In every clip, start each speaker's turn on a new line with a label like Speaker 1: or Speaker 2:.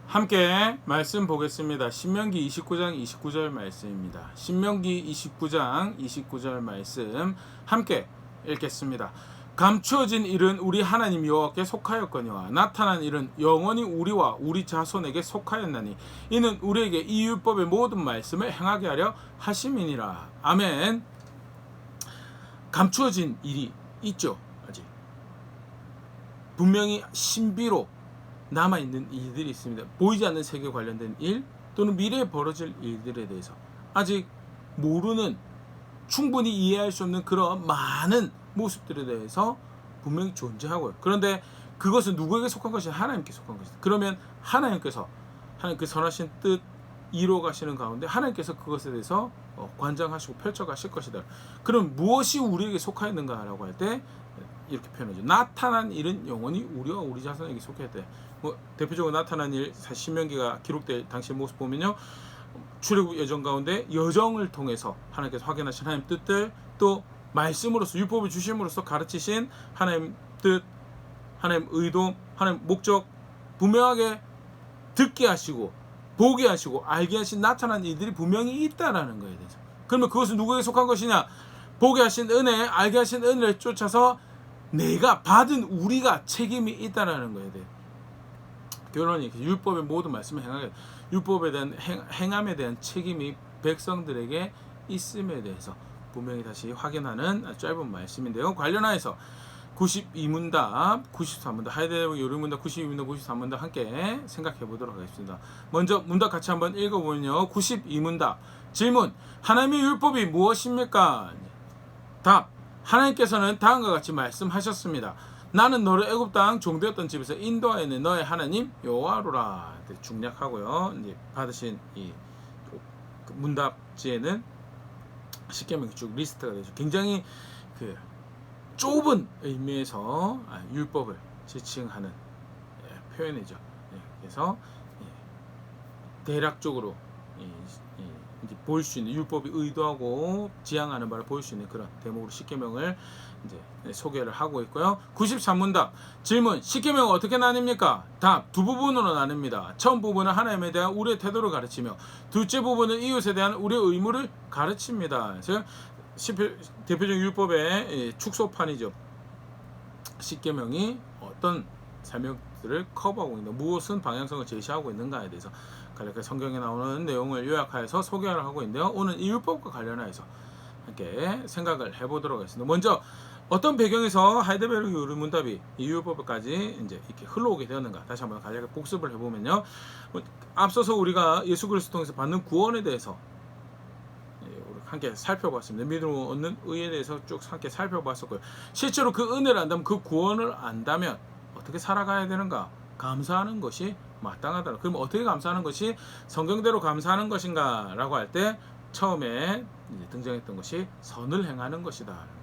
Speaker 1: 함께 말씀 보겠습니다. 신명기 29장 29절 말씀입니다. 신명기 29장 29절 말씀 함께 읽겠습니다. 감추어진 일은 우리 하나님 여호와께 속하였거니와 나타난 일은 영원히 우리와 우리 자손에게 속하였나니 이는 우리에게 이 율법의 모든 말씀을 행하게 하려 하심이니라. 아멘. 감추어진 일이 있죠. 아직 분명히 신비로 남아있는 일들이 있습니다. 보이지 않는 세계에 관련된 일 또는 미래에 벌어질 일들에 대해서 아직 모르는, 충분히 이해할 수 없는 그런 많은 모습들에 대해서 분명히 존재하고요. 그런데 그것은 누구에게 속한 것이냐? 하나님께 속한 것이다. 그러면 하나님께서 하나님 그 선하신 뜻 이루어 가시는 가운데 하나님께서 그것에 대해서 관장하시고 펼쳐가실 것이다. 그럼 무엇이 우리에게 속하였는가라고 할 때 이렇게 표현하죠. 나타난 일은 영원히 우리와 우리 자손에게 속했대. 대표적으로 나타난 일, 신명기가 기록될 당시의 모습 보면요, 출애굽 여정 가운데 여정을 통해서 하나님께서 확인하신 하나님 뜻들, 또 말씀으로서 율법을 주심으로써 가르치신 하나님 뜻, 하나님 의도, 하나님 목적 분명하게 듣게 하시고 보게 하시고 알게 하신 나타난 일들이 분명히 있다라는 거에 대해서. 그러면 그것은 누구에게 속한 것이냐? 보게 하신 은혜, 알게 하신 은혜를 쫓아서 내가 받은 우리가 책임이 있다라는 거에 대해. 결론이 율법의 모든 말씀을 행하게, 율법에 대한 행함에 대한 책임이 백성들에게 있음에 대해서 분명히 다시 확인하는 짧은 말씀인데요. 관련하여서 92문답, 93문답, 하이데르베르 요리문답 92문답, 93문답 함께 생각해 보도록 하겠습니다. 먼저 문답 같이 한번 읽어보면요. 92문답 질문: 하나님의 율법이 무엇입니까? 답: 하나님께서는 다음과 같이 말씀하셨습니다. 나는 너를 애굽 땅 종되었던 집에서 인도하였는 너의 하나님 여호와로라. 중략하고요. 이제 받으신 이 문답지에는 십계명이 쭉 리스트가 되죠. 굉장히 그 좁은 의미에서 율법을 지칭하는 표현이죠. 그래서 대략적으로 볼 수 있는, 율법이 의도하고 지향하는 바를 보일 수 있는 그런 대목으로 십계명을 이제 소개를 하고 있고요. 93문답 질문: 십계명은 어떻게 나뉩니까? 답: 두 부분으로 나뉩니다. 처음 부분은 하나님에 대한 우리의 태도를 가르치며, 둘째 부분은 이웃에 대한 우리의 의무를 가르칩니다. 그래서 대표적인 율법의 축소판이죠. 십계명이 어떤 설명들을 커버하고 있는가, 무엇은 방향성을 제시하고 있는가에 대해서 간략하게 성경에 나오는 내용을 요약하여서 소개를 하고 있는데요. 오늘 이 율법과 관련해서 함께 생각을 해보도록 하겠습니다. 먼저 어떤 배경에서 하이데베르그 요리문답이 이 율법까지 이제 이렇게 흘러오게 되었는가 다시 한번 간략하게 복습을 해보면요. 앞서서 우리가 예수 그리스도 통해서 받는 구원에 대해서 함께 살펴봤습니다. 믿음으로 얻는 의에 대해서 쭉 함께 살펴봤었고요. 실제로 그 은혜를 안다면, 그 구원을 안다면 어떻게 살아가야 되는가? 감사하는 것이 마땅하다. 그럼 어떻게 감사하는 것이 성경대로 감사하는 것인가? 라고 할 때 처음에 등장했던 것이 선을 행하는 것이다.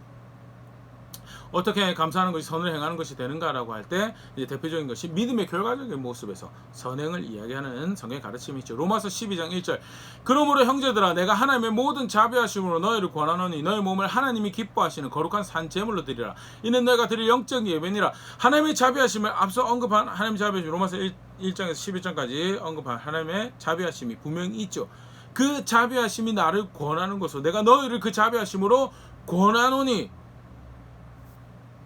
Speaker 1: 어떻게 감사하는 것이 선을 행하는 것이 되는가라고 할 때 대표적인 것이 믿음의 결과적인 모습에서 선행을 이야기하는 성경의 가르침이 있죠. 로마서 12장 1절 그러므로 형제들아, 내가 하나님의 모든 자비하심으로 너희를 권하노니 너희 몸을 하나님이 기뻐하시는 거룩한 산 제물로 드리라. 이는 너희가 드릴 영적 예배니라. 하나님의 자비하심을 앞서 언급한 하나님의 자비하심, 로마서 1장에서 11장까지 언급한 하나님의 자비하심이 분명히 있죠. 그 자비하심이 나를 권하는 것으로, 내가 너희를 그 자비하심으로 권하노니,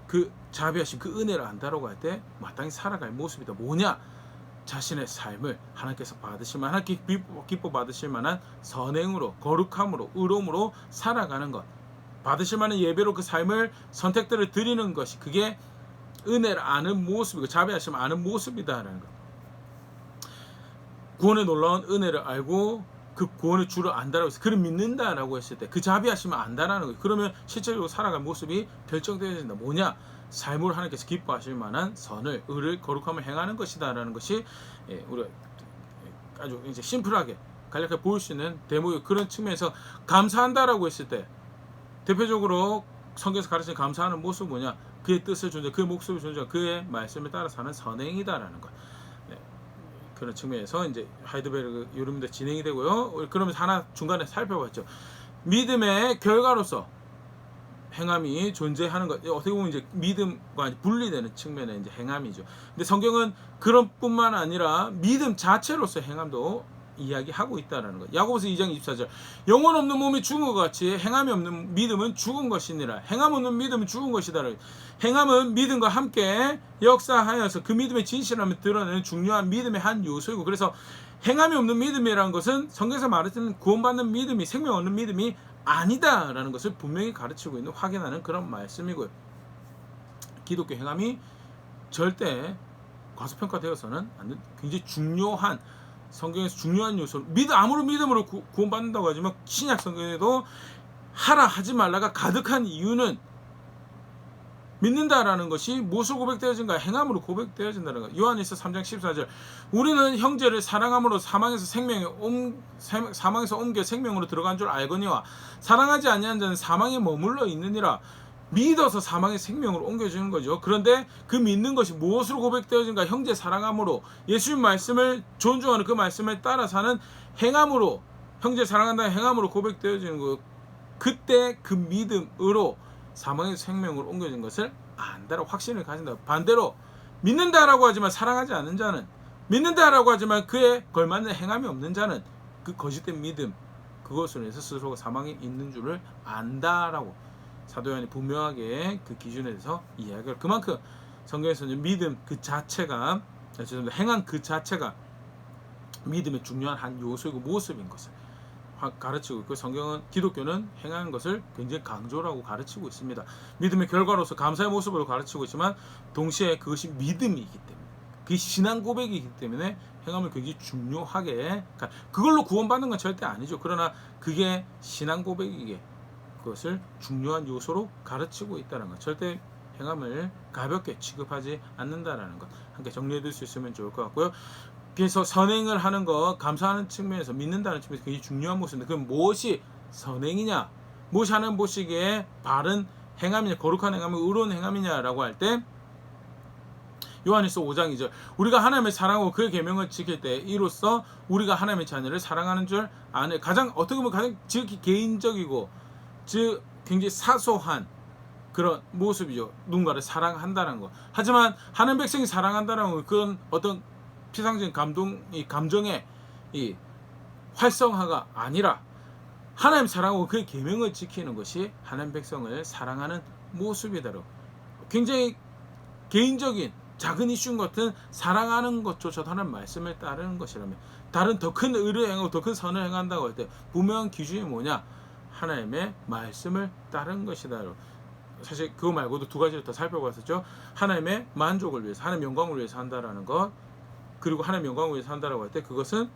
Speaker 1: 그 자비하심, 그 은혜를 안다라고 할 때 마땅히 살아갈 모습이다. 뭐냐? 자신의 삶을 하나님께서 받으실 만한, 하나님께 기뻐 받으실 만한 선행으로, 거룩함으로, 의로움으로 살아가는 것, 받으실 만한 예배로 그 삶을, 선택들을 드리는 것이, 그게 은혜를 아는 모습이고 자비하심을 아는 모습이다라는 것. 구원의 놀라운 은혜를 알고 그 구원의 주를 안다라고 해서 그를 믿는다라고 했을 때 그 자비하심을 안다라는 거예요. 그러면 실제로 살아갈 모습이 결정되어야 된다. 뭐냐? 삶으로 하나님께서 기뻐하실 만한 선을, 의를, 거룩함을 행하는 것이다라는 것이 우리가 아주 이제 심플하게 간략하게 보일 수 있는 대목의 그런 측면에서 감사한다라고 했을 때 대표적으로 성경에서 가르치는 감사하는 모습은 뭐냐? 그의 뜻을 존재, 그의 목숨을 존재, 그의 말씀에 따라 사는 선행이다라는 것. 그런 측면에서 이제 하이데베르그 요리문답 진행이 되고요. 그러면서 하나 중간에 살펴봤죠. 믿음의 결과로서 행함이 존재하는 것, 어떻게 보면 이제 믿음과 분리되는 측면의 이제 행함이죠. 근데 성경은 그런 뿐만 아니라 믿음 자체로서 행함도 이야기하고 있다라는 것. 야고보서 2장 24절. 영혼 없는 몸이 죽은 것 같이 행함이 없는 믿음은 죽은 것이니라. 행함 없는 믿음은 죽은 것이다. 행함은 믿음과 함께 역사하여서 그 믿음의 진실함을 드러내는 중요한 믿음의 한 요소이고, 그래서 행함이 없는 믿음이라는 것은 성경에서 말했던 구원받는 믿음이 생명 얻는 믿음이 아니다라는 것을 분명히 가르치고 있는, 확인하는 그런 말씀이고요. 기독교 행함이 절대 과소평가되어서는 않는 굉장히 중요한, 성경에서 중요한 요소. 아무리 믿음으로 구원받는다고 하지만 신약 성경에도 하라 하지 말라가 가득한 이유는 믿는다라는 것이 무엇으로 고백되어진가? 행함으로 고백되어진다는 것. 요한일서 3장 14절. 우리는 형제를 사랑함으로 사망에서 옮겨 생명으로 들어간 줄 알거니와 사랑하지 아니한 자는 사망에 머물러 있느니라. 믿어서 사망의 생명으로 옮겨주는 거죠. 그런데 그 믿는 것이 무엇으로 고백되어진가? 형제 사랑함으로, 예수님 말씀을 존중하는 그 말씀을 따라 사는 행함으로, 형제 사랑한다는 행함으로 고백되어지는 거예요. 그때 그 믿음으로 사망의 생명으로 옮겨진 것을 안다라고 확신을 가진다. 반대로 믿는다라고 하지만 사랑하지 않는 자는, 믿는다라고 하지만 그에 걸맞는 행함이 없는 자는 그 거짓된 믿음, 그것으로 인해서 스스로가 사망에 있는 줄을 안다라고 사도 요한이 분명하게 그 기준에 대해서 이야기를, 그만큼 성경에서는 믿음 그 자체가, 행한 그 자체가 믿음의 중요한 한 요소이고 모습인 것을 가르치고 있고, 성경은, 기독교는 행하는 것을 굉장히 강조라고 가르치고 있습니다. 믿음의 결과로서 감사의 모습으로 가르치고 있지만 동시에 그것이 믿음이기 때문에, 그게 신앙 고백이기 때문에 행함을 굉장히 중요하게, 그걸로 구원받는 건 절대 아니죠. 그러나 그게 신앙 고백이기에 그것을 중요한 요소로 가르치고 있다는 것, 절대 행함을 가볍게 취급하지 않는다라는 것, 함께 정리해둘 수 있으면 좋을 것 같고요. 그래서 선행을 하는 것, 감사하는 측면에서, 믿는다는 측면에서 굉장히 중요한 모습인데, 그럼 무엇이 선행이냐, 무엇이 하는 보시기에 바른 행함이냐, 거룩한 행함이 의로운 행함이냐라고 할 때, 요한일서 5장 2절. 우리가 하나님을 사랑하고 그의 계명을 지킬 때 이로써 우리가 하나님의 자녀를 사랑하는 줄 아는, 가장 어떻게 보면 가장 지극히 개인적이고 즉 굉장히 사소한 그런 모습이죠. 누군가를 사랑한다는 것. 하지만 하나님 백성이 사랑한다는 건 그건 어떤 피상적인 감정의 이 활성화가 아니라 하나님 사랑하고 그의 계명을 지키는 것이 하나님 백성을 사랑하는 모습이다로, 굉장히 개인적인 작은 이슈인 것 같은 사랑하는 것조차도 하나님 말씀을 따르는 것이라면, 다른 더 큰 의를 행하고 더 큰 선을 행한다고 할 때 분명한 기준이 뭐냐? 하나님의 말씀을 따르는 것이다. 사실 그거 말고도 두 가지를 더 살펴봤었죠. 하나님의 만족을 위해서, 하나님의 영광을 위해서 한다라는 것, 그리고 하나님의 영광을 위해서 한다라고 할 때 그것은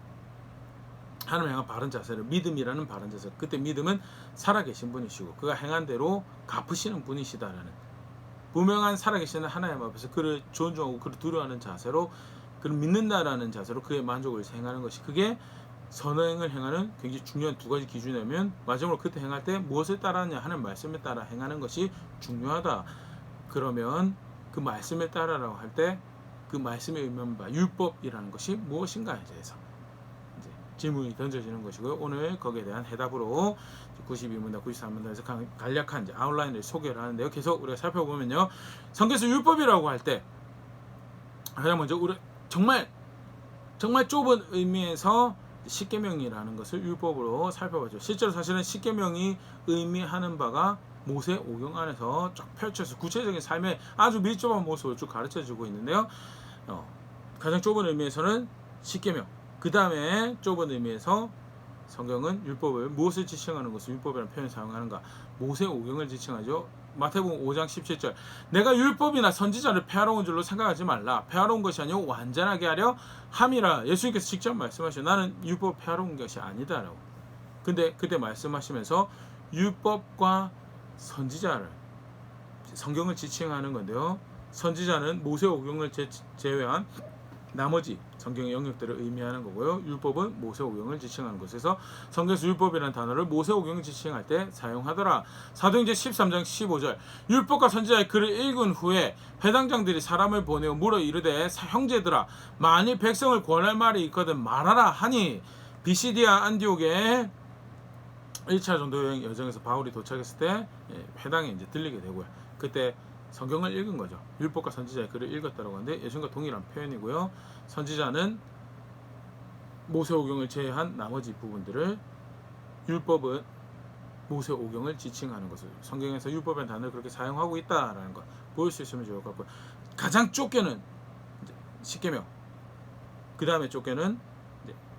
Speaker 1: 하나님을 향한 바른 자세를, 믿음이라는 바른 자세. 그때 믿음은 살아계신 분이시고 그가 행한 대로 갚으시는 분이시다라는 분명한 살아계시는 하나님 앞에서 그를 존중하고 그를 두려워하는 자세로, 그를 믿는다라는 자세로 그의 만족을 위해서 행하는 것이, 그게 선행을 행하는 굉장히 중요한 두 가지 기준이라면, 마지막으로 그때 행할 때 무엇을 따라하냐 하는 말씀에 따라 행하는 것이 중요하다. 그러면 그 말씀에 따라라고 할 때 그 말씀에 의미하는 바 율법이라는 것이 무엇인가에 대해서 이제 질문이 던져지는 것이고요. 오늘 거기에 대한 해답으로 92문단, 93문단에서 간략한 이제 아웃라인을 소개를 하는데요. 계속 우리가 살펴보면요, 성경에서 율법이라고 할 때 가장 먼저 우리 정말 좁은 의미에서 십계명이라는 것을 율법으로 살펴봤죠. 실제로 사실은 십계명이 의미하는 바가 모세 오경 안에서 쫙 펼쳐서 구체적인 삶의 아주 밀접한 모습을 쭉 가르쳐주고 있는데요. 가장 좁은 의미에서는 십계명, 그 다음에 좁은 의미에서 성경은 율법을, 무엇을 지칭하는 것을 율법이라는 표현을 사용하는가? 모세 오경을 지칭하죠. 마태복음 5장 17절. 내가 율법이나 선지자를 폐하러 온 줄로 생각하지 말라. 폐하러 온 것이 아니고 완전하게 하려 함이라. 예수님께서 직접 말씀하셔. 나는 율법 폐하러 온 것이 아니다라고. 근데 그때 말씀하시면서 율법과 선지자를, 성경을 지칭하는 건데요. 선지자는 모세 오경을 제외한 나머지 성경의 영역들을 의미하는 거고요. 율법은 모세 오경을 지칭하는 것에서 성경에서 율법이라는 단어를 모세 오경을 지칭할 때 사용하더라. 사도행전 13장 15절. 율법과 선지자의 글을 읽은 후에 회당장들이 사람을 보내어 물어 이르되 형제들아, 만일 백성을 권할 말이 있거든 말하라 하니, 비시디아 안디옥에 1차 전도 여행 여정에서 바울이 도착했을 때 회당에 이제 들리게 되고요. 그때 성경을 읽은 거죠. 율법과 선지자의 글을 읽었다고 하는데 예수님과 동일한 표현이고요. 선지자는 모세오경을 제외한 나머지 부분들을, 율법은 모세오경을 지칭하는 것을, 성경에서 율법이라는 단어를 그렇게 사용하고 있다라는 것 보일 수 있으면 좋을 것 같고요. 가장 좁게는 십계명, 그 다음에 좁게는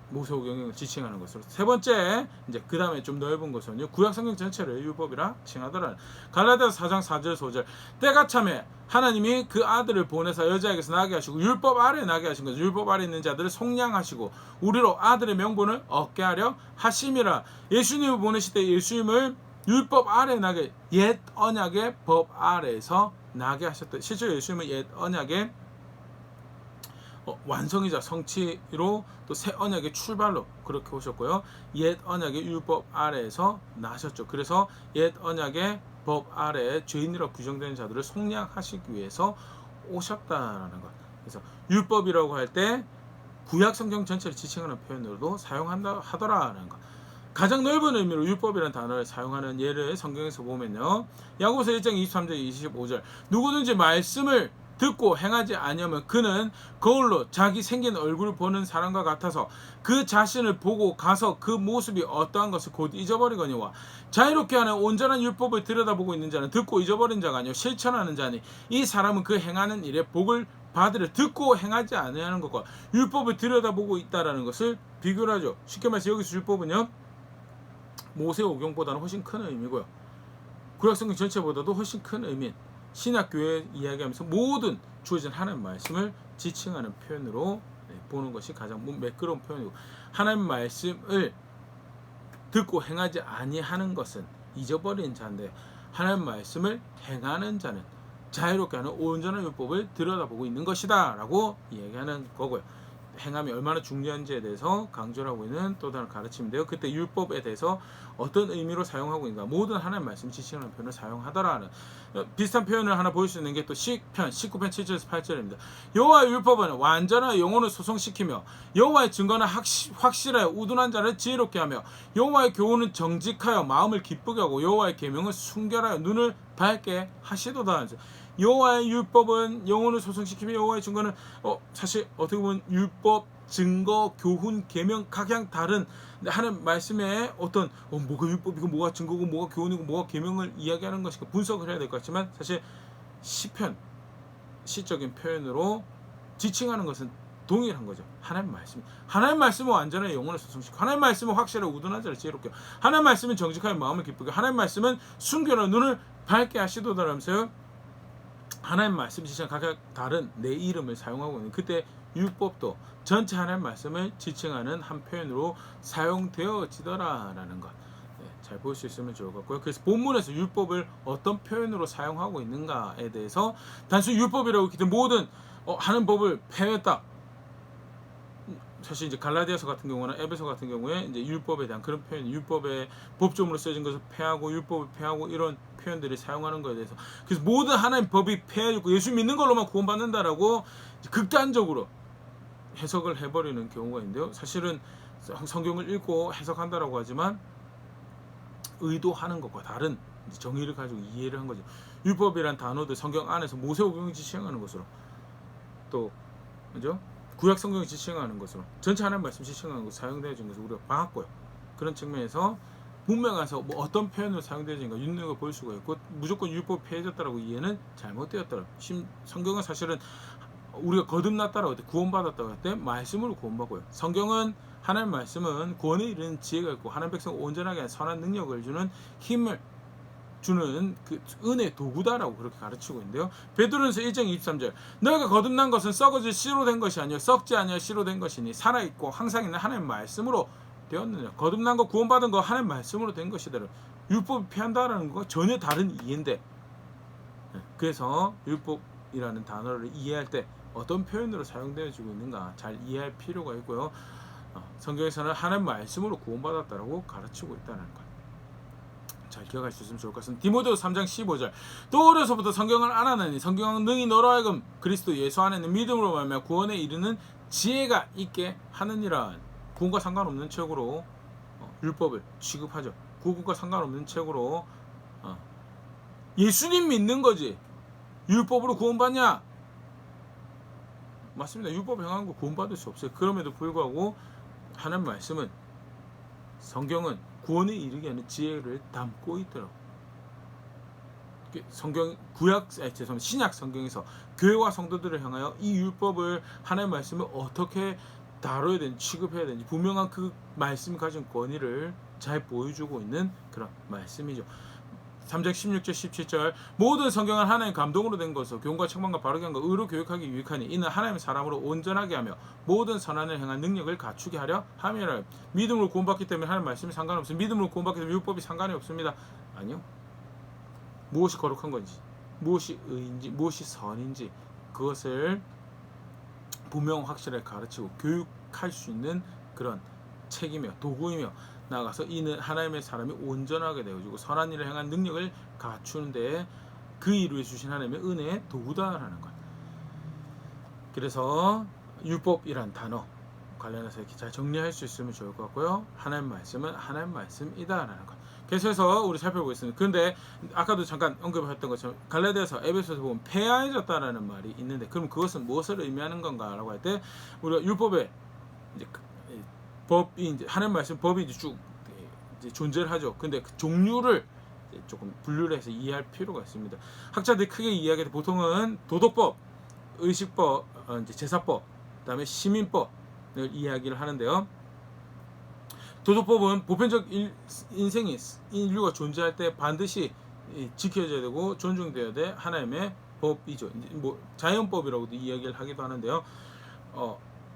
Speaker 1: 모세오경을 지칭하는 것으로, 세 번째 이제 그 다음에 좀 넓은 것은요, 구약성경 전체를 율법이라 칭하더라. 갈라디아서 4장 4절 5절, 때가 참에 하나님이 그 아들을 보내사 여자에게서 나게 하시고 율법 아래 나게 하신 것을, 율법 아래 있는 자들을 속량하시고 우리로 아들의 명분을 얻게 하려 하심이라. 예수님을 보내실 때 예수님을 율법 아래 나게, 옛 언약의 법 아래에서 나게 하셨다. 실제로 예수님은 옛 언약의 완성이자 성취로 또 새 언약의 출발로 그렇게 오셨고요. 옛 언약의 율법 아래에서 나셨죠. 그래서 옛 언약의 법 아래에 죄인이라고 규정되는 자들을 속량하시기 위해서 오셨다라는 것. 그래서 율법이라고 할 때 구약 성경 전체를 지칭하는 표현으로도 사용한다 하더라라는 것. 가장 넓은 의미로 율법이라는 단어를 사용하는 예를 성경에서 보면요, 야고보서 1장 23절 25절, 누구든지 말씀을 듣고 행하지 아니하면 그는 거울로 자기 생긴 얼굴을 보는 사람과 같아서 그 자신을 보고 가서 그 모습이 어떠한 것을 곧 잊어버리거니와, 자유롭게 하는 온전한 율법을 들여다보고 있는 자는 듣고 잊어버린 자가 아니요 실천하는 자니 이 사람은 그 행하는 일에 복을 받으려. 듣고 행하지 아니하는 것과 율법을 들여다보고 있다라는 것을 비교를 하죠. 쉽게 말해서 여기서 율법은요, 모세오경보다는 훨씬 큰 의미고요, 구약성경 전체보다도 훨씬 큰 의미인 신약교회 이야기하면서 모든 주어진 하나님 말씀을 지칭하는 표현으로 보는 것이 가장 매끄러운 표현이고, 하나님 말씀을 듣고 행하지 아니하는 것은 잊어버린 자인데, 하나님 말씀을 행하는 자는 자유롭게 하는 온전한 율법을 들여다보고 있는 것이다 라고 이야기하는 거고요. 행함이 얼마나 중요한지에 대해서 강조를 하고 있는 또 다른 가르침인데요. 그때 율법에 대해서 어떤 의미로 사용하고 있는가, 모든 하나님 말씀 지칭하는 표현을 사용하더라는 비슷한 표현을 하나 보일 수 있는 게 또 시편 19편 7절에서 8절입니다. 여호와의 율법은 완전한 영혼을 소성시키며 여호와의 증거는 확실하여 우둔한 자를 지혜롭게 하며 여호와의 교훈은 정직하여 마음을 기쁘게 하고 여호와의 계명은 순결하여 눈을 밝게 하시도다. 여호와의 율법은 영혼을 소성시키며 여호와의 증거는 사실 어떻게 보면 율법, 증거, 교훈, 계명 각양 다른 하는 말씀에 어떤 뭐가 율법이고 뭐가 증거고 뭐가 교훈이고 뭐가 계명을 이야기하는 것인가 분석을 해야 될 것 같지만, 사실 시편, 시적인 표현으로 지칭하는 것은 동일한 거죠. 하나님 말씀, 하나님 말씀은 완전한 영혼을 소성시키고, 하나님 말씀은 확실하게 우둔한 자를 지혜롭게, 하나님 말씀은 정직하게 마음을 기쁘게, 하나님 말씀은 순결한 눈을 밝게 하시도다라면서요, 하나님 말씀 지칭한 각각 다른 내 이름을 사용하고 있는, 그때 율법도 전체 하나님 말씀을 지칭하는 한 표현으로 사용되어지더라라는 것, 잘 볼 수 있으면 좋을 것 같고요. 그래서 본문에서 율법을 어떤 표현으로 사용하고 있는가에 대해서 단순히 율법이라고 했기 때문에 모든 하는 법을 폐했다. 사실 이제 갈라디아서 같은 경우나 에베소 같은 경우에 이제 율법에 대한 그런 표현, 율법의 법조문으로 쓰여진 것을 폐하고 율법을 폐하고 이런 표현들이 사용하는 것에 대해서, 그래서 모든 하나님 법이 폐해지고 예수 믿는 걸로만 구원받는다라고 극단적으로 해석을 해버리는 경우가 있는데요. 사실은 성경을 읽고 해석한다라고 하지만 의도하는 것과 다른 정의를 가지고 이해를 한 거죠. 율법이란 단어도 성경 안에서 모세오경을 지칭하는 것으로, 또 그죠? 구약 성경을 지칭하는 것으로, 전체 하나님 말씀 지칭하는 것으로 사용되어진 것을 우리가 봤고요. 그런 측면에서 분명해서 어떤 표현으로 사용되어진가 윤곽을 볼 수가 있고, 무조건 율법 폐해졌다라고 이해는 잘못되었더라. 성경은 사실은 우리가 거듭났다라고 할 때, 구원받았다고 할 때 말씀으로 구원받고요. 성경은 하나님 말씀은 구원에 이르는 지혜가 있고 하나님 백성 온전하게 선한 능력을 주는 힘을 주는 그 은혜 도구다라고 그렇게 가르치고 있는데요. 베드로전서 1장 23절, 너희가 거듭난 것은 썩어질 씨로 된 것이 아니요 썩지 아니할 씨로 된 것이니 살아있고 항상 있는 하나님 말씀으로 되었느냐. 거듭난 거, 구원받은 거 하나님 말씀으로 된 것이다. 율법이 폐한다라는 거 전혀 다른 이해인데, 그래서 율법이라는 단어를 이해할 때 어떤 표현으로 사용되어지고 있는가 잘 이해할 필요가 있고요. 성경에서는 하나님 말씀으로 구원받았다라고 가르치고 있다는 것 잘 기억할 수 있으면 좋을 것 같습니다. 디모데후서 3장 15절, 또 어려서부터 성경을 알아내니 성경은 능히 너로 하여금 그리스도 예수 안에 있는 믿음으로 말미암아 구원에 이르는 지혜가 있게 하느니라. 구원과 상관없는 척으로 율법을 취급하죠. 그것과 상관없는 책으로 예수님 믿는 거지 율법으로 구원받냐? 맞습니다. 율법 행한 거 구원받을 수 없어요. 그럼에도 불구하고 하나님 말씀은 성경은 구원에 이르게 하는 지혜를 담고 있더라고. 성경 신약 성경에서 교회와 성도들을 향하여 이 율법을 하나님의 말씀을 어떻게 다뤄야 되는지 취급해야 되는지 분명한 그 말씀이 가진 권위를 잘 보여주고 있는 그런 말씀이죠. 3장 16절 17절 모든 성경은 하나님 감동으로 된 것으로 교훈과 책망과 바르게 한과 의로 교육하기 유익하니 이는 하나님의 사람으로 온전하게 하며 모든 선한을 행한 능력을 갖추게 하려 함이라. 믿음으로 구원받기 때문에 하나님 말씀이 상관없습니다. 믿음으로 구원받기 때문에 율법이 상관이 없습니다. 아니요. 무엇이 거룩한 건지 무엇이 의인지 무엇이 선인지 그것을 분명 확실하게 가르치고 교육할 수 있는 그런 책이며 도구이며 나아가서 이는 하나님의 사람이 온전하게 되어지고 선한 일을 행한 능력을 갖추는데 그 일을 주신 하나님의 은혜의 도구다라는 것. 그래서 율법이란 단어 관련해서 이렇게 잘 정리할 수 있으면 좋을 것 같고요. 하나님 말씀은 하나님 말씀이다라는 것. 계속해서 우리 살펴보겠습니다. 그런데 아까도 잠깐 언급했던 것처럼 갈라디아서 에베소서 보면 폐하해졌다라는 말이 있는데 그럼 그것은 무엇을 의미하는 건가라고 할 때 우리가 율법에 이제 법이 이제 하나님 말씀 법이 이제 쭉 이제 존재를 하죠. 근데 그 종류를 이제 조금 분류를 해서 이해할 필요가 있습니다. 학자들이 크게 이야기할 때 보통은 도덕법, 의식법, 이제 제사법, 그다음에 시민법을 이야기를 하는데요. 도덕법은 보편적 인생이 인류가 존재할 때 반드시 지켜져야 되고 존중되어야 될 하나님의 법이죠. 뭐 자연법이라고도 이야기를 하기도 하는데요.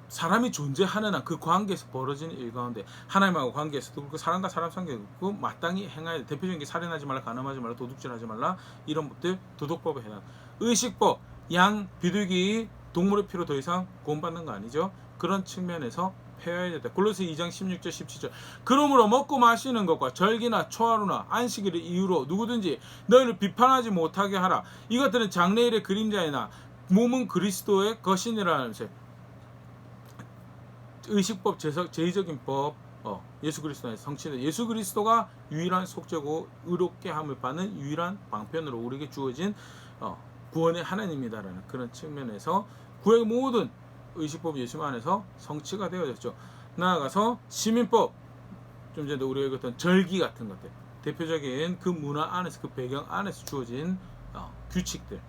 Speaker 1: 사람이 존재하는 한 그 관계에서 벌어지는 일 가운데 하나님하고 관계에서도 그렇고 사람과 사람 관계도 그렇고 마땅히 행해야 돼. 대표적인 게 살인하지 말라, 간음하지 말라, 도둑질하지 말라 이런 것들 도덕법에 해당. 의식법, 양, 비둘기, 동물의 피로 더 이상 구원받는 거 아니죠. 그런 측면에서 폐하해야 돼. 골로새 2장 16절 17절 그러므로 먹고 마시는 것과 절기나 초하루나 안식일을 이유로 누구든지 너희를 비판하지 못하게 하라. 이것들은 장래일의 그림자이나 몸은 그리스도의 것이니라면서 의식법, 제의적인 법, 예수 그리스도 안에서 성취된 예수 그리스도가 유일한 속죄고 의롭게 함을 받는 유일한 방편으로 우리에게 주어진 구원의 하나님이다라는 그런 측면에서 구의 모든 의식법 예수 안에서 성취가 되어졌죠. 나아가서 시민법, 좀 전에 우리가 읽었던 절기 같은 것들, 대표적인 그 문화 안에서 그 배경 안에서 주어진 규칙들,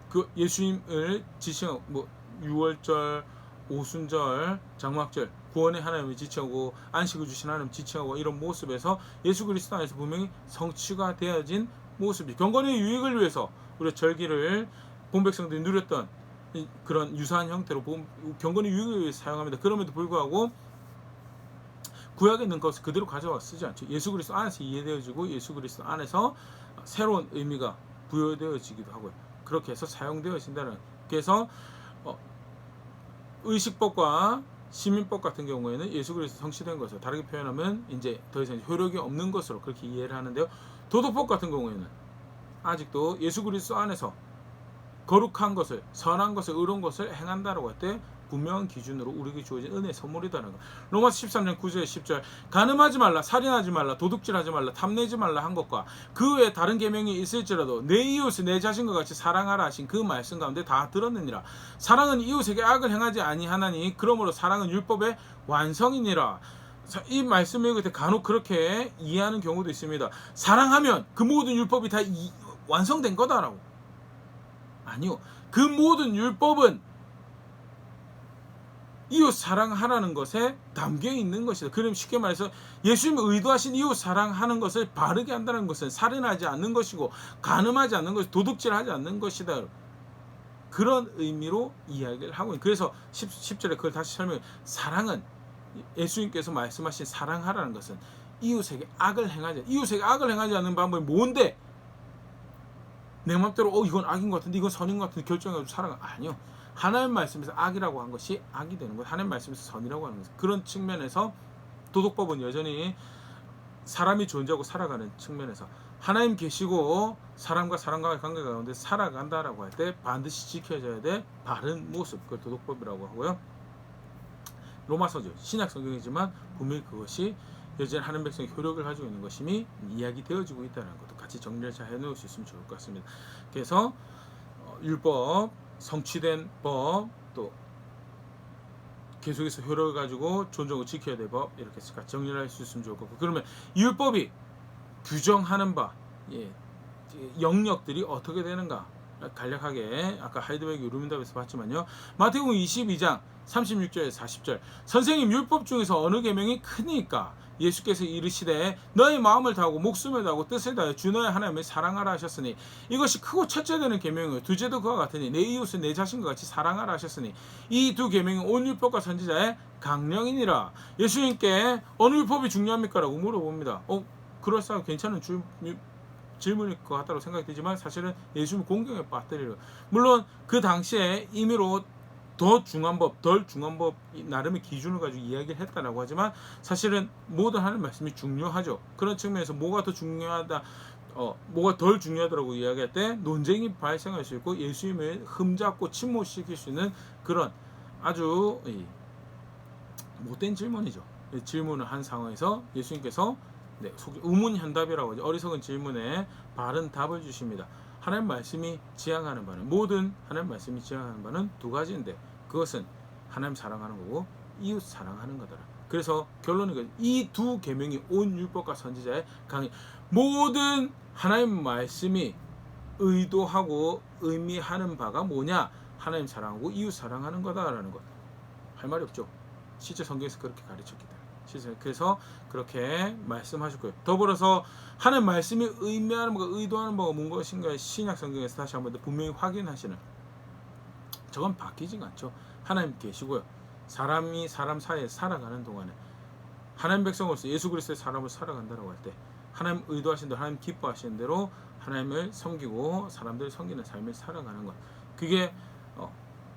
Speaker 1: 그 예수님을 지칭하고 뭐 유월절, 오순절, 장막절, 구원의 하나님을 지칭하고 안식을 주신 하나님을 지칭하고 이런 모습에서 예수 그리스도 안에서 분명히 성취가 되어진 모습이 경건의 유익을 위해서 우리가 절기를 본 백성들이 누렸던 그런 유사한 형태로 경건의 유익을 위해서 사용합니다. 그럼에도 불구하고 구약에 있는 것을 그대로 가져와 쓰지 않죠. 예수 그리스도 안에서 이해되어지고 예수 그리스도 안에서 새로운 의미가 부여되어지기도 하고요. 그렇게 해서 사용되어진다는. 그래서 의식법과 시민법 같은 경우에는 예수 그리스도 성취된 것을 다르게 표현하면 이제 더 이상 효력이 없는 것으로 그렇게 이해를 하는데요. 도덕법 같은 경우에는 아직도 예수 그리스도 안에서 거룩한 것을, 선한 것을, 의로운 것을 행한다라고 할 때 분명한 기준으로 우리에게 주어진 은혜의 선물이다는 것. 로마서 13장 9절 10절 간음하지 말라, 살인하지 말라, 도둑질하지 말라, 탐내지 말라 한 것과 그 외에 다른 계명이 있을지라도 내 이웃을 내 자신과 같이 사랑하라 하신 그 말씀 가운데 다 들었느니라. 사랑은 이웃에게 악을 행하지 아니하나니 그러므로 사랑은 율법의 완성이니라. 이 말씀을 읽을 때 간혹 그렇게 이해하는 경우도 있습니다. 사랑하면 그 모든 율법이 다 완성된 거다라고. 아니요. 그 모든 율법은 이웃 사랑하라는 것에 담겨 있는 것이다. 그럼 쉽게 말해서 예수님이 의도하신 이웃 사랑하는 것을 바르게 한다는 것은 살인하지 않는 것이고 간음하지 않는 것이 도둑질하지 않는 것이다. 그런 의미로 이야기를 하고 있는. 그래서 10절에 그걸 다시 설명해. 사랑은 예수님께서 말씀하신 사랑하라는 것은 이웃에게 악을 행하지 않는 방법이 뭔데? 내 맘대로 이건 악인 것 같은데 이건 선인 것 같은데 결정해가지고 살아가. 아니요. 하나님 말씀에서 악이라고 한 것이 악이 되는 거예요. 하나님 말씀에서 선이라고 하는 것은. 그런 측면에서 도덕법은 여전히 사람이 존재하고 살아가는 측면에서 하나님 계시고 사람과 사람과의 관계 가운데 살아간다라고 할 때 반드시 지켜져야 될 바른 모습, 그걸 도덕법이라고 하고요. 로마서죠. 신약 성경이지만 분명히 그것이 여전히 하나님 백성의 효력을 가지고 있는 것임이 이야기되어지고 있다는 것도 같이 정리를 잘 해놓을 수 있으면 좋을 것 같습니다. 그래서 율법, 성취된 법, 또 계속해서 효력을 가지고 존중을 지켜야 될 법, 이렇게 같이 정리를 할 수 있으면 좋을 것 같고, 그러면 율법이 규정하는 바, 영역들이 어떻게 되는가? 간략하게 아까 하이드베르그 유르민답에서 봤지만요. 마태복음 22장 36절에서 40절, 선생님, 율법 중에서 어느 계명이 크니까? 예수께서 이르시되 너의 마음을 다하고 목숨을 다하고 뜻을 다하여 주 너의 하나님을 사랑하라 하셨으니 이것이 크고 첫째 되는 계명이요 두째도 그와 같으니 내 이웃을 내 자신과 같이 사랑하라 하셨으니 이 두 계명이 온 율법과 선지자의 강령이니라. 예수님께 어느 율법이 중요합니까? 라고 물어봅니다. 그럴싸하고 괜찮은 질문일 것 같다고 생각이 되지만 사실은 예수님 공경에 빠뜨리려. 물론 그 당시에 임의로 더 중한 법, 덜 중한 법 나름의 기준을 가지고 이야기를 했다라고 하지만 사실은 모든 하나님 말씀이 중요하죠. 그런 측면에서 뭐가 더 중요하다, 뭐가 덜 중요하다고 이야기할 때 논쟁이 발생할 수 있고 예수님을 흠잡고 침몰시킬 수 있는 그런 아주 못된 질문이죠. 질문을 한 상황에서 예수님께서 의문현답이라고 하죠. 어리석은 질문에 바른 답을 주십니다. 하나님 말씀이 지향하는 바는, 모든 하나님 말씀이 지향하는 바는 두 가지인데 그것은 하나님 사랑하는 거고 이웃 사랑하는 거더라. 그래서 결론은 이 두 계명이 온 율법과 선지자의 강의, 모든 하나님 말씀이 의도하고 의미하는 바가 뭐냐? 하나님 사랑하고 이웃 사랑하는 거다라는 것. 할 말이 없죠. 실제 성경에서 그렇게 가르쳤기 때문에. 그래서 그렇게 말씀하셨고요. 더불어서 하나님 말씀이 의미하는 바가, 의도하는 바가 무엇인가 신약 성경에서 다시 한번 분명히 확인하시는, 저건 바뀌지가 않죠. 하나님 계시고요. 사람이 사람 사이에 살아가는 동안에 하나님 백성으로서 예수 그리스도의 사람을 살아간다고 할 때 하나님 의도하신 대로, 하나님 기뻐하시는 대로 하나님을 섬기고 사람들을 섬기는 삶을 살아가는 것, 그게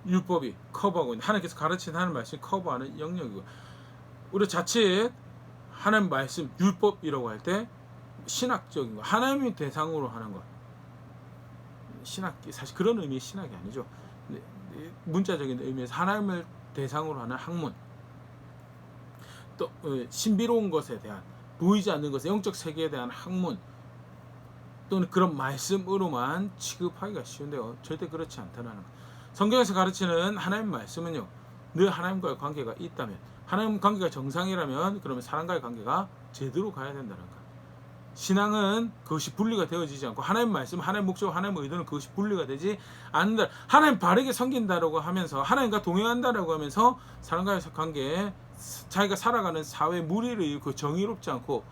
Speaker 1: 율법이 커버하고 있는, 하나님께서 가르친 하나님 말씀이 커버하는 영역이고, 우리 자칫 하나님 말씀 율법이라고 할 때 신학적인 거, 하나님이 대상으로 하는 것, 신학기, 사실 그런 의미의 신학이 아니죠. 문자적인 의미에서 하나님을 대상으로 하는 학문, 또 신비로운 것에 대한, 보이지 않는 것의 영적 세계에 대한 학문, 또는 그런 말씀으로만 취급하기가 쉬운데요, 절대 그렇지 않다는 것. 성경에서 가르치는 하나님 말씀은요, 늘 하나님과의 관계가 있다면, 하나님 관계가 정상이라면 그러면 사람과의 관계가 제대로 가야 된다는 것. 신앙은 그것이 분리가 되어지지 않고, 하나님 말씀, 하나님 목적, 하나님 의도는 그것이 분리가 되지 않는다. 하나님 바르게 섬긴다라고 하면서, 하나님과 동행한다라고 하면서 사람과의 관계에 자기가 살아가는 사회에 무리를 일으키고 정의롭지 않고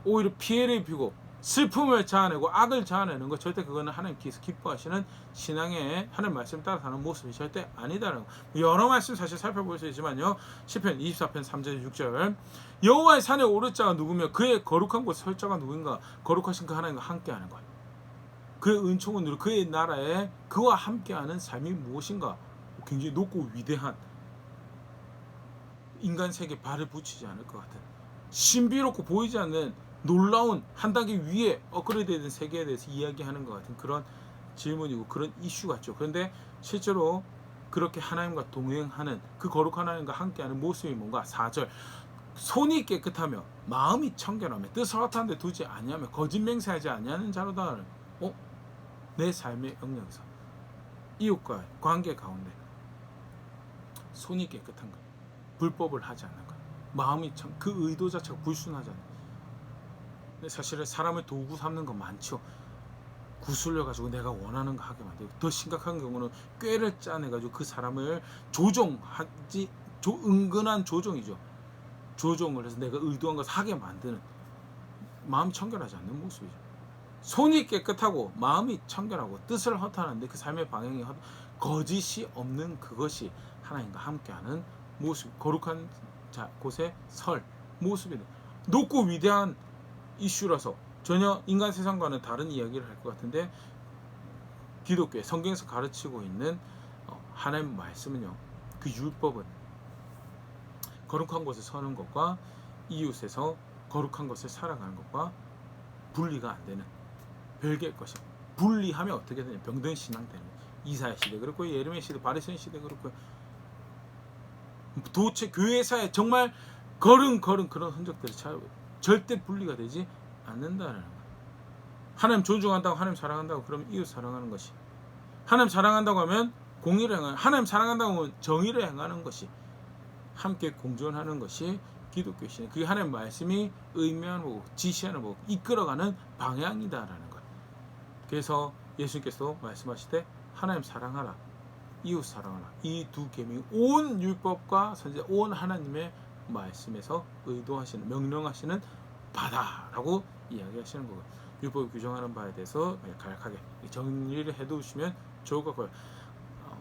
Speaker 1: 오히려 피해를 입히고 슬픔을 자아내고 악을 자아내는 것, 절대 그거는 하나님께서 기뻐하시는 신앙의 하나님 말씀 따라 사는 모습이 절대 아니다라는 거. 여러 말씀 사실 살펴볼 수 있지만요, 시편 24편 3절 6절, 여호와의 산에 오를 자가 누구며 그의 거룩한 곳에 설 자가 누구인가? 거룩하신 그 하나님과 함께하는 것, 그의 은총은 누구, 그의 나라에 그와 함께하는 삶이 무엇인가? 굉장히 높고 위대한, 인간 세계에 발을 붙이지 않을 것 같은, 신비롭고 보이지 않는 놀라운 한 단계 위에 업그레이드된 세계에 대해서 이야기하는 것 같은 그런 질문이고 그런 이슈 같죠. 그런데 실제로 그렇게 하나님과 동행하는, 그 거룩한 하나님과 함께하는 모습이 뭔가? 4절, 손이 깨끗하며 마음이 청결하며 뜻을 허탄 데 두지 아니하며 거짓 맹세하지 아니하는 자로다. 내 삶의 영역에서 이웃과의 관계 가운데 손이 깨끗한 것, 불법을 하지 않는 것, 마음이 그 의도 자체가 불순하지 않는 것. 사실은 사람을 도구 삼는 거 많죠. 구슬려 가지고 내가 원하는 거 하게 만들고, 더 심각한 경우는 꾀를 짜내 가지고 그 사람을 조종하지, 은근한 조종이죠. 조종을 해서 내가 의도한 것을 하게 만드는, 마음이 청결하지 않는 모습이죠. 손이 깨끗하고 마음이 청결하고 뜻을 허탄한데 그 삶의 방향이 거짓이 없는, 그것이 하나님과 함께하는 모습, 거룩한 곳에 설 모습이다. 높고 위대한 이슈라서 전혀 인간 세상과는 다른 이야기를 할 것 같은데, 기독교의 성경에서 가르치고 있는 하나님 말씀은요, 그 율법은 거룩한 곳에 서는 것과 이웃에서 거룩한 것을 살아가는 것과 분리가 안 되는 별개의 것이, 분리하면 어떻게 되냐, 병든 신앙 되는, 이사야 시대 그렇고 예레미야 시대, 바리새인 시대 그렇고, 도대체 교회사에 정말 걸음 그런 흔적들이 절대 분리가 되지 않는다라는 거예요. 하나님 존중한다고, 하나님 사랑한다고 그러면 이웃 사랑하는 것이, 하나님 사랑한다고 하면 공의를 행하는, 하나님 사랑한다고 하면 정의를 행하는 것이, 함께 공존하는 것이 기독교 신앙, 그게 하나님 말씀이 의미하는 거고 지시하는 거고 이끌어가는 방향이다라는 거예요. 그래서 예수님께서 말씀하실 때 하나님 사랑하라, 이웃 사랑하라, 이 두 계명이 온 율법과 선지자, 온 하나님의 말씀에서 의도하시는, 명령하시는 바다라고 이야기하시는 거예요. 율법을 규정하는 바에 대해서 간략하게 정리를 해두시면 좋을 것 같고요.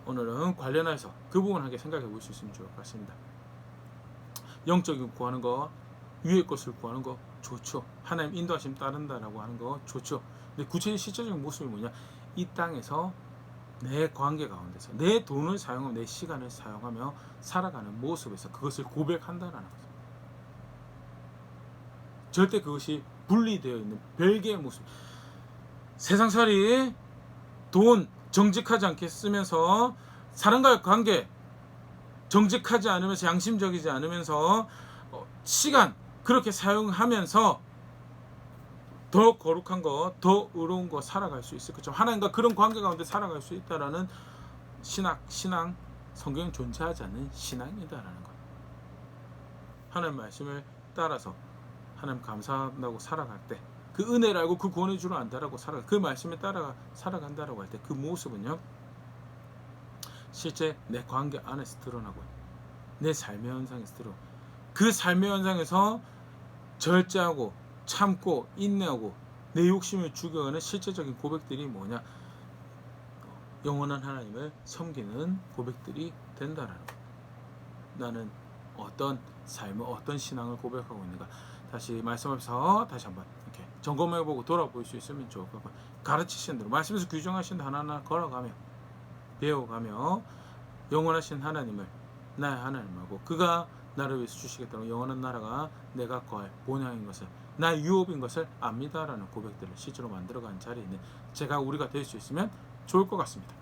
Speaker 1: 오늘은 관련해서 그 부분 함께 생각해 볼 수 있으면 좋을 것 같습니다. 영적인 구하는 거, 위의 것을 구하는 거 좋죠. 하나님 인도하심 따른다라고 하는 거 좋죠. 근데 구체적인 실제적인 모습이 뭐냐? 이 땅에서 내 관계 가운데서 내 돈을 사용하며 내 시간을 사용하며 살아가는 모습에서 그것을 고백한다라는 거죠. 절대 그것이 분리되어 있는 별개의 모습. 세상살이 돈 정직하지 않게 쓰면서 사람과의 관계 정직하지 않으면서 양심적이지 않으면서 시간 그렇게 사용하면서 더 거룩한 거, 더 의로운 거 살아갈 수 있을 것처럼 하나님과 그런 관계 가운데 살아갈 수 있다라는 신앙, 성경에 존재하지 않는 신앙이다라는 것. 하나님 말씀을 따라서 하나님 감사한다고 살아갈 때, 그 은혜를 알고 그 구원의 줄을 안다라고 그 말씀에 따라 살아간다라고 할 때 그 모습은요, 실제 내 관계 안에서 드러나고 내 삶의 현상에서 드러나고, 그 삶의 현상에서 절제하고 참고 인내하고 내 욕심을 죽여가는 실제적인 고백들이 뭐냐? 영원한 하나님을 섬기는 고백들이 된다라는 것. 나는 어떤 삶을, 어떤 신앙을 고백하고 있는가? 다시 말씀하면서 다시 한번 이렇게 점검해보고 돌아볼 수 있으면 좋을 것 같고, 가르치신 대로 말씀에서 규정하신 대로 하나하나 걸어가며 배워가며 영원하신 하나님을 나의 하나님하고 그가 나를 위해서 주시겠다는 영원한 나라가 내가 거할 본향인 것을, 나의 유업인 것을 압니다라는 고백들을 실제로 만들어가는 자리에 있는 우리가 될 수 있으면 좋을 것 같습니다.